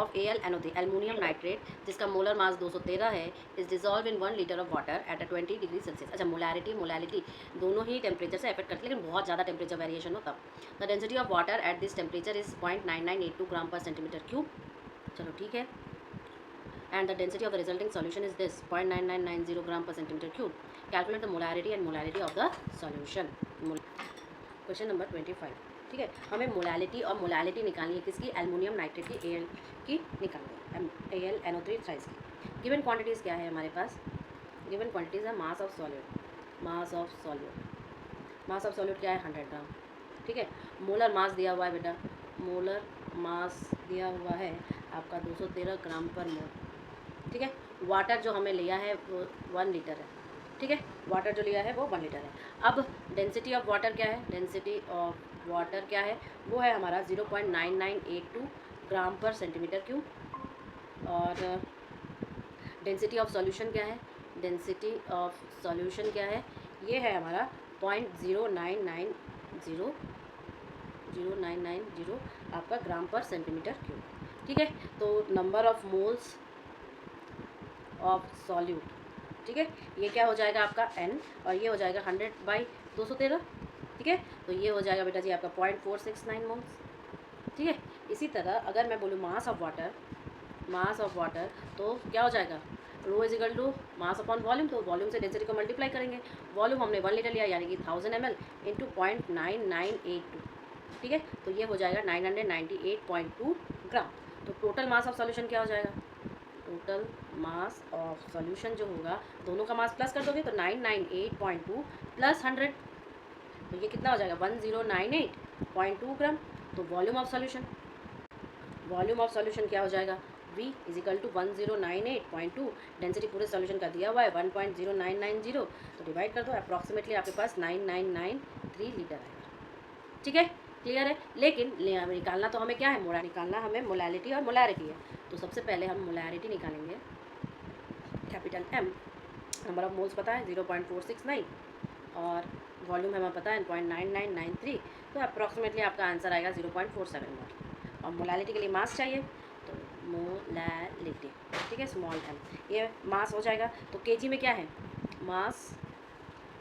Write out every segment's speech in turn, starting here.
Of AlNO3 aluminium nitrate जिसका molar mass 213 है is dissolve in 1 litre of water at 20 degree Celsius. अच्छा, molarity दोनों ही temperature से affect करती है, लेकिन बहुत ज़्यादा टेम्परेचर वेरिएशन हो तब। The density of water at this temperature is 0.9982 ग्राम पर सेंटीमीटर क्यूब। चलो ठीक है। And the density of the resulting solution is this 0.9990 ग्राम पर centimetre cube. Calculate the molarity and molarity of the solution. Question number 25। ठीक है, हमें molality और molality निकालनी है किसकी? एल्युमिनियम नाइट्रेट की, Al की निकालनी है, AlNO3 थ्राइस की। गिवन क्वांटिटीज़ क्या है हमारे पास? गिवन क्वांटिटीज़ है mass of solute, mass of solute क्या है? 100 ग्राम। ठीक है, मोलर मास दिया हुआ है बेटा, मोलर मास दिया हुआ है आपका 213 ग्राम पर मोल। ठीक है, वाटर जो हमें लिया है वो 1 लीटर है। ठीक है, वाटर जो लिया है वो 1 लीटर है। अब डेंसिटी ऑफ वाटर क्या है? डेंसिटी ऑफ वाटर क्या है? वो है हमारा 0.9982 ग्राम पर सेंटीमीटर क्यूब। और डेंसिटी ऑफ सॉल्यूशन क्या है? डेंसिटी ऑफ सॉल्यूशन क्या है? ये है हमारा 0.0990 आपका ग्राम पर सेंटीमीटर क्यूब। ठीक है, तो number of moles of solute, ठीक है, ये क्या हो जाएगा आपका n, और ये हो जाएगा 100/213। ठीक है, तो ये हो जाएगा बेटा जी आपका 0.469 मोल्स। ठीक है, इसी तरह अगर मैं बोलूँ मास ऑफ वाटर तो क्या हो जाएगा? Rho is equal to mass upon volume, तो वॉल्यूम से डेंसिटी को मल्टीप्लाई करेंगे। वॉल्यूम हमने 1 लीटर लिया यानी कि 1000 ml इंटू 0.9982। ठीक है, तो ये हो जाएगा 998.2 ग्राम। तो टोटल मास ऑफ सॉल्यूशन क्या हो जाएगा? टोटल मास ऑफ सॉल्यूशन जो होगा, दोनों का मास प्लस कर दोगे तो 998.2 प्लस 100, तो ये कितना हो जाएगा? 1098.2 ग्राम। तो वॉल्यूम ऑफ सॉल्यूशन क्या हो जाएगा? V is equal to 1098.2, density पूरे सॉल्यूशन का दिया हुआ है 1.0990, तो डिवाइड कर दो, अप्रॉक्सीमेटली आपके पास 9993 लीटर आएगा। ठीक है, क्लियर है। लेकिन निकालना तो हमें क्या है? निकालना हमें मोलैलिटी और मोलैरिटी है। तो सबसे पहले हम मोलैरिटी निकालेंगे, capital M। Number of moles पता है 0.469 और वॉल्यूम हमें पता है 0.9993, तो अप्रॉक्सीमेटली आपका आंसर आएगा 0.471। और मोलैलिटी के लिए मास चाहिए, तो मोलैलिटी, ठीक है, स्मॉल m, ये मास हो जाएगा। तो केजी में क्या है? Mass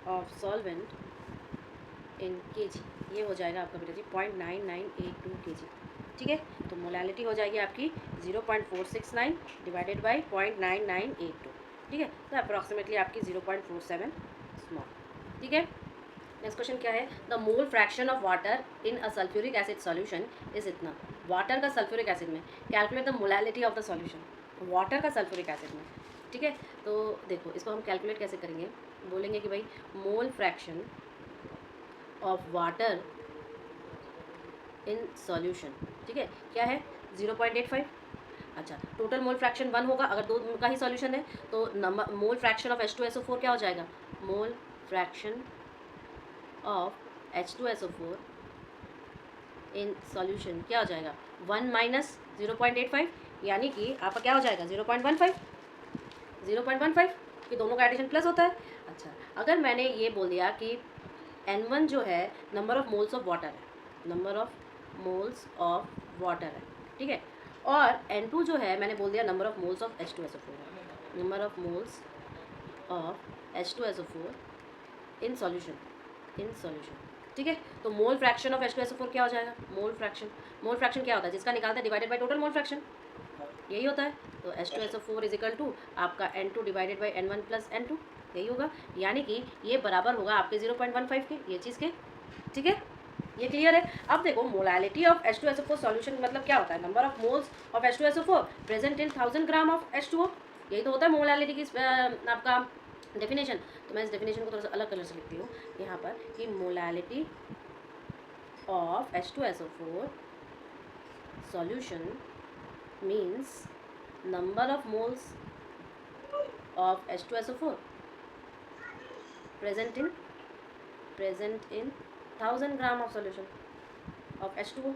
of solvent in KG, ये हो जाएगा आपका बेटा जी 0.9982 kg। ठीक है, तो मोलैलिटी हो जाएगी आपकी 0.469 डिवाइडेड बाई 0.9982। ठीक है, तो अप्रॉक्सीमेटली आपकी 0.47 स्मॉल। ठीक है, नेक्स्ट क्वेश्चन क्या है? The mole fraction of water in a sulphuric acid solution is इतना। वाटर का सल्फ्यूरिक एसिड में, calculate the molality of the solution, water का सल्फ्यूरिक एसिड में। ठीक है, तो देखो इसको हम कैलकुलेट कैसे करेंगे? बोलेंगे कि भाई mole fraction of water in solution, ठीक है, क्या है? 0.85। अच्छा, टोटल मोल फ्रैक्शन 1 होगा अगर 2 का ही सॉल्यूशन है, तो number mole fraction of H2SO4 क्या हो जाएगा? Mole fraction of H2SO4 in solution क्या हो जाएगा? 1 माइनस 0.85, यानी कि आपका क्या हो जाएगा? 0.15 कि दोनों का एडिशन प्लस होता है। अच्छा, अगर मैंने ये बोल दिया कि N1 जो है number of moles of water है, number of moles of water है, ठीक है, और N2 जो है मैंने बोल दिया number of moles of H2SO4 है, number of moles of H2SO4 in solution. ठीक है, तो मोल फ्रैक्शन ऑफ H2SO4 क्या हो जाएगा? मोल फ्रैक्शन क्या होता है? जिसका निकालते हैं divided by total mole fraction, यही होता है। तो H2SO4 इज इक्वल टू आपका N2 divided by N1 plus N2, यही होगा, यानी कि ये बराबर होगा आपके 0.15 के, ये चीज़ के। ठीक है, ये क्लियर है। अब देखो मोलैलिटी ऑफ H2SO4 सॉल्यूशन मतलब क्या होता है? Number of moles of H2SO4 present in 1000 gram of H2O, यही तो होता है मोलैलिटी की आपका डेफिनेशन। तो मैं इस डेफिनेशन को थोड़ा सा अलग कलर से लिखती हूँ यहाँ पर कि molality of H2SO4 solution means number of moles of H2SO4 present in 1000 gram of solution of H2O,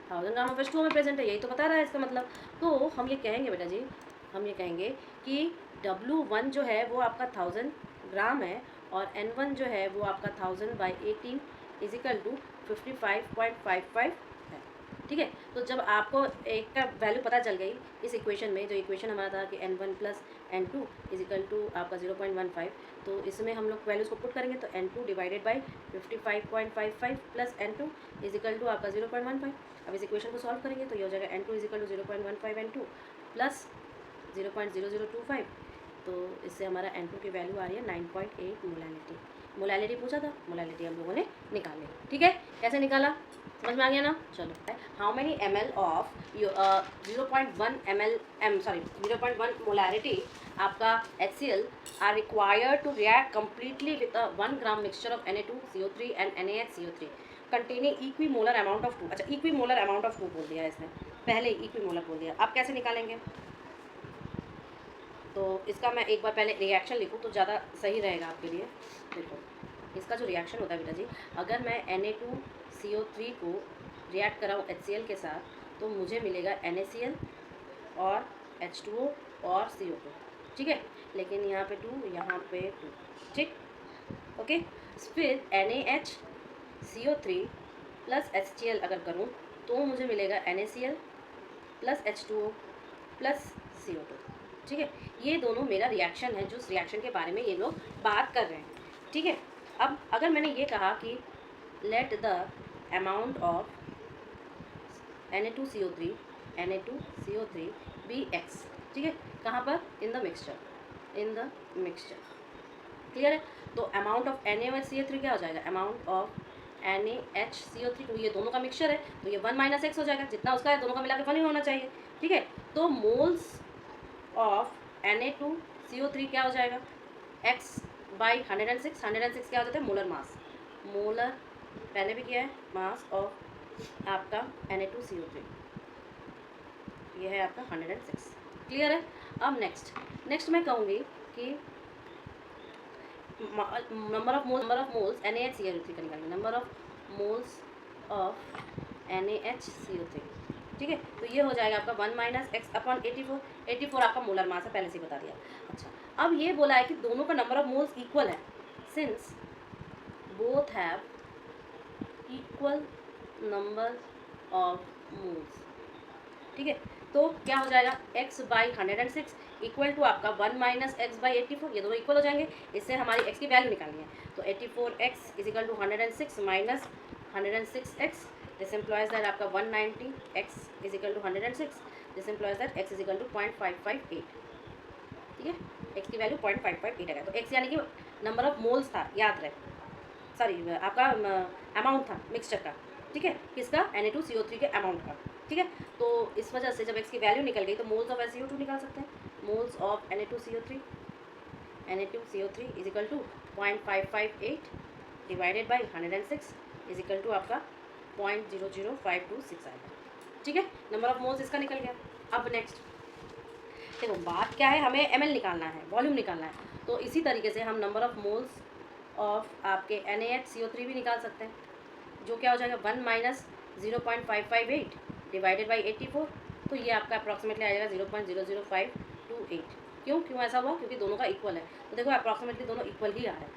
1000 gram of H2O में प्रेजेंट है, यही तो बता रहा है इसका मतलब। तो हम ये कहेंगे बेटा जी, हम ये कहेंगे कि W1 जो है वो आपका 1000 ग्राम है और N1 जो है वो आपका 1000/18 इज इक्वल टू 55.55 है। ठीक है। तो जब आपको एक का वैल्यू पता चल गई इस इक्वेशन में, जो इक्वेशन हमारा था कि n1 plus n2 equal to आपका 0.15, तो इसमें हम लोग वैल्यूज़ को पुट करेंगे तो n2 divided by 55.55 plus n2 equal to आपका 0.15। अब इस इक्वेशन को सॉल्व करेंगे तो ये हो जाएगा n2 equal to 0.15 n2 plus 0.0025। तो इससे हमारा n2 की वैल्यू आ रही है 9.8 मोलैलिटी। मोलैलिटी पूछा था, मोलैलिटी हम लोगों ने निकाल ली। ठीक है, कैसे निकाला समझ में आ गया ना। चलो, how many ml of 0.1 ml 0.1 molarity आपका HCl are required to react completely with 1 gram mixture of Na2CO3 and NaHCO3 containing equimolar amount of 2। अच्छा, इक्वीमोलर अमाउंट ऑफ 2 बोल दिया इसने, पहले इक्वीमोलर बोल दिया। आप कैसे निकालेंगे, तो इसका मैं एक बार पहले रिएक्शन लिखूँ तो ज़्यादा सही रहेगा आपके लिए। देखो, इसका जो रिएक्शन होता है बेटा जी, अगर मैं Na2CO3 को रिएक्ट कराऊँ HCl के साथ तो मुझे मिलेगा NaCl और H2O और CO2। ठीक है, लेकिन यहाँ पे 2, यहाँ पे 2। ठीक, ओके। फिर NaHCO3 प्लस HCl अगर करूँ तो मुझे मिलेगा NaCl plus H2O plus CO2। ठीक है, ये दोनों मेरा रिएक्शन है, जो उस रिएक्शन के बारे में ये लोग बात कर रहे हैं। ठीक है, अब अगर मैंने ये कहा कि let the amount of Na2CO3 be x, ठीक है, कहाँ पर, इन द मिक्सचर, क्लियर है। तो अमाउंट ऑफ NaOH क्या हो जाएगा, अमाउंट ऑफ NaHCO3, तो ये दोनों का मिक्सचर है तो ये 1 माइनस एक्स हो जाएगा, जितना उसका है दोनों का मिला के 1 ही होना चाहिए। ठीक है, तो मोल्स ऑफ Na2CO3 क्या हो जाएगा, x बाई 106। 106 क्या हो जाता है, मोलर मास, मोलर पहले भी किया है, मास ऑफ आपका Na2CO3, ये है आपका 106। क्लियर है। अब नेक्स्ट मैं कहूँगी कि नंबर ऑफ मोल्स NaHCO3 का निकालेंगे, number of moles of NaHCO3। ठीक है, तो ये हो जाएगा आपका 1 माइनस एक्स अपॉन 84। 84 आपका मोलर मास है, पहले से बता दिया। अच्छा, अब ये बोला है कि दोनों का नंबर ऑफ मोल्स इक्वल है, since both have equal number of moles. ठीक है, तो क्या हो जाएगा, x बाई 106 इक्वल टू आपका 1 माइनस एक्स बाई 84, ये दोनों इक्वल हो जाएंगे। इससे हमारी x की वैल्यू निकालनी है, तो 84x इज इक्वल टू 106 माइनस 106x, दिस एम्प्लॉयज दैट आपका 190, x is equal to 106, this implies that x is equal to 0.558। ठीक है, x की वैल्यू 0.558 है, तो x यानी कि नंबर ऑफ मोल्स था, याद रहे, सॉरी आपका अमाउंट था मिक्सचर का। ठीक है, किसका, Na2CO3 के अमाउंट का। ठीक है, तो इस वजह से जब x की वैल्यू निकल गई तो मोल्स ऑफ SCO2 निकाल सकते हैं, moles of Na2CO3 is equal to 0.558 divided by 106 is equal to आपका 0.00526 आएगा। ठीक है, नंबर ऑफ मोल्स इसका निकल गया। अब नेक्स्ट देखो, बात क्या है, हमें ml निकालना है, वॉल्यूम निकालना है। तो इसी तरीके से हम नंबर ऑफ मोल्स ऑफ आपके NaHCO3 भी निकाल सकते हैं, जो क्या हो जाएगा 1 माइनस 0.558 डिवाइडेड बाई 84, तो ये आपका अप्रॉक्सीमेटली आ जाएगा 0.00528। क्यों ऐसा हुआ, क्योंकि दोनों का इक्वल है, तो देखो अप्रॉक्सीमेटली दोनों इक्वल ही आ रहा है।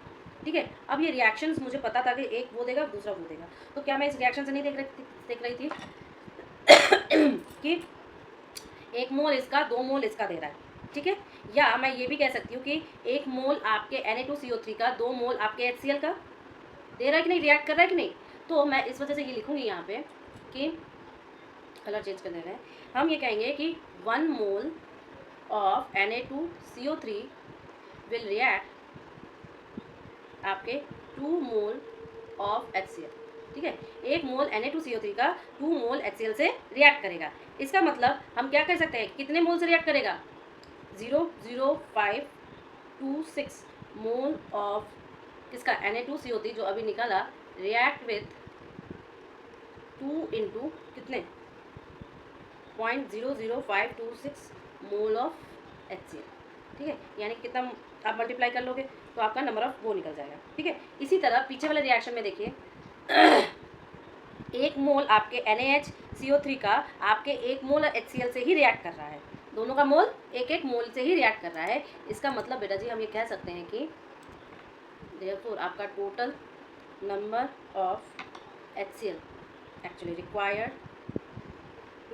ठीक है, अब ये रिएक्शंस मुझे पता था कि एक वो देगा दूसरा वो देगा, तो क्या मैं इस रिएक्शन से नहीं देख रही थी कि 1 मोल इसका 2 मोल इसका दे रहा है। ठीक है, या मैं ये भी कह सकती हूँ कि 1 मोल आपके Na2CO3 का 2 मोल आपके HCl का दे रहा है कि नहीं, रिएक्ट कर रहा है कि नहीं। तो मैं इस वजह से ये लिखूँगी यहाँ पे कि कलर चेंज कर दे रहे हैं, हम ये कहेंगे कि 1 mole of Na2CO3 will react आपके 2 मोल ऑफ HCl। ठीक है, 1 मोल Na2CO3 का 2 मोल HCl से रिएक्ट करेगा। इसका मतलब हम क्या कर सकते हैं, कितने मोल से रिएक्ट करेगा, 0.00526 मोल ऑफ किसका, Na2CO3 जो अभी निकाला, रिएक्ट विथ 2 इंटू कितने 0.00526 मोल ऑफ HCl। ठीक है, यानी कितना आप मल्टीप्लाई कर लोगे तो आपका नंबर ऑफ वो निकल जाएगा। ठीक है, इसी तरह पीछे वाले रिएक्शन में देखिए 1 मोल आपके NaHCO3 का आपके 1 मोल HCl से ही रिएक्ट कर रहा है, दोनों का मोल 1 मोल से ही रिएक्ट कर रहा है। इसका मतलब बेटा जी हम ये कह सकते हैं कि देयरफॉर आपका total number of HCl actually required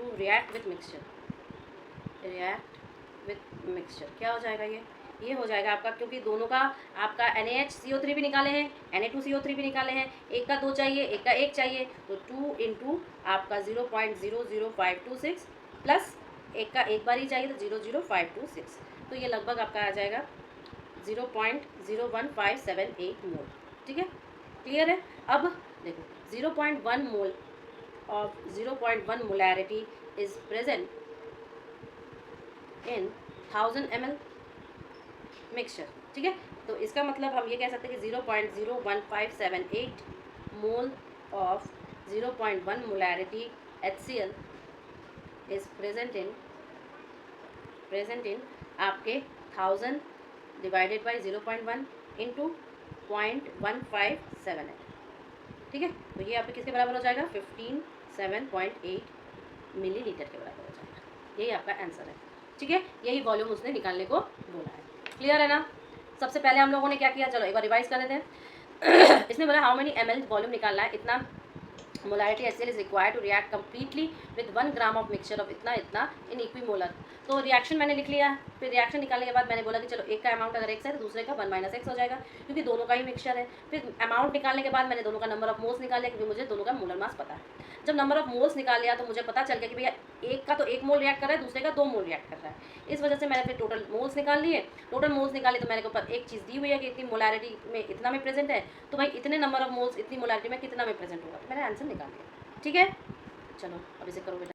to react with mixture, react with mixture, क्या हो जाएगा ये हो जाएगा आपका, क्योंकि दोनों का आपका NaHCO3 भी निकाले हैं, Na2CO3 भी निकाले हैं, एक का 2 चाहिए, एक का 1 चाहिए, तो 2 इंटू आपका 0.00526 प्लस एक का एक बार ही चाहिए तो 00526, तो ये लगभग आपका आ जाएगा 0.01578 मोल। ठीक है, क्लियर है। अब देखो 0.1 mole of 0.1 molarity is present in 1000 ml mixture. ठीक है, तो इसका मतलब हम ये कह सकते हैं कि 0.01578 mole of 0.1 molarity HCl is present in आपके 1000 डिवाइडेड बाई 0.1 इंटू 0.157 ठीक है, तो ये आपके किसके बराबर हो जाएगा 15.7.8 मिलीलीटर के बराबर हो जाएगा। यही आपका आंसर है। ठीक है, यही वॉल्यूम उसने निकालने को बोला है। क्लियर है ना। सबसे पहले हम लोगों ने क्या किया, चलो एक बार रिवाइज कर लेते हैं। इसने बोला हाउ मेनी ml वॉल्यूम निकालना है, इतना molarity HCl is required to react completely with 1 gram of mixture of इतना इन इक्विमोलर। तो रिएक्शन मैंने लिख लिया, फिर रिएक्शन निकालने के बाद मैंने बोला कि चलो एक का अमाउंट अगर x है तो दूसरे का 1 - x हो जाएगा, क्योंकि दोनों का ही मिक्सचर है। फिर अमाउंट निकालने के बाद मैंने दोनों का नंबर ऑफ मोल्स निकाल लिया, क्योंकि मुझे दोनों का मोलर मास पता है। जब नंबर ऑफ मोल्स निकाल लिया तो मुझे पता चल गया कि भैया एक का तो 1 मोल रिएक्ट कर रहा है, दूसरे का 2 मोल रिएक्ट कर रहा है। इस वजह से मैंने फिर टोटल मोल्स निकाल लिए। टोटल मोल्स निकाले तो मेरे को ऊपर एक चीज़ दी हुई है कि इतनी मोलैरिटी में इतना में प्रेजेंट है, तो भाई इतने नंबर ऑफ मोल्स इतनी मोलैरिटी में कितना में प्रेजेंट होगा, तो मैंने आंसर निकाल लिया। ठीक है, चलो अब इसे करो बेटा।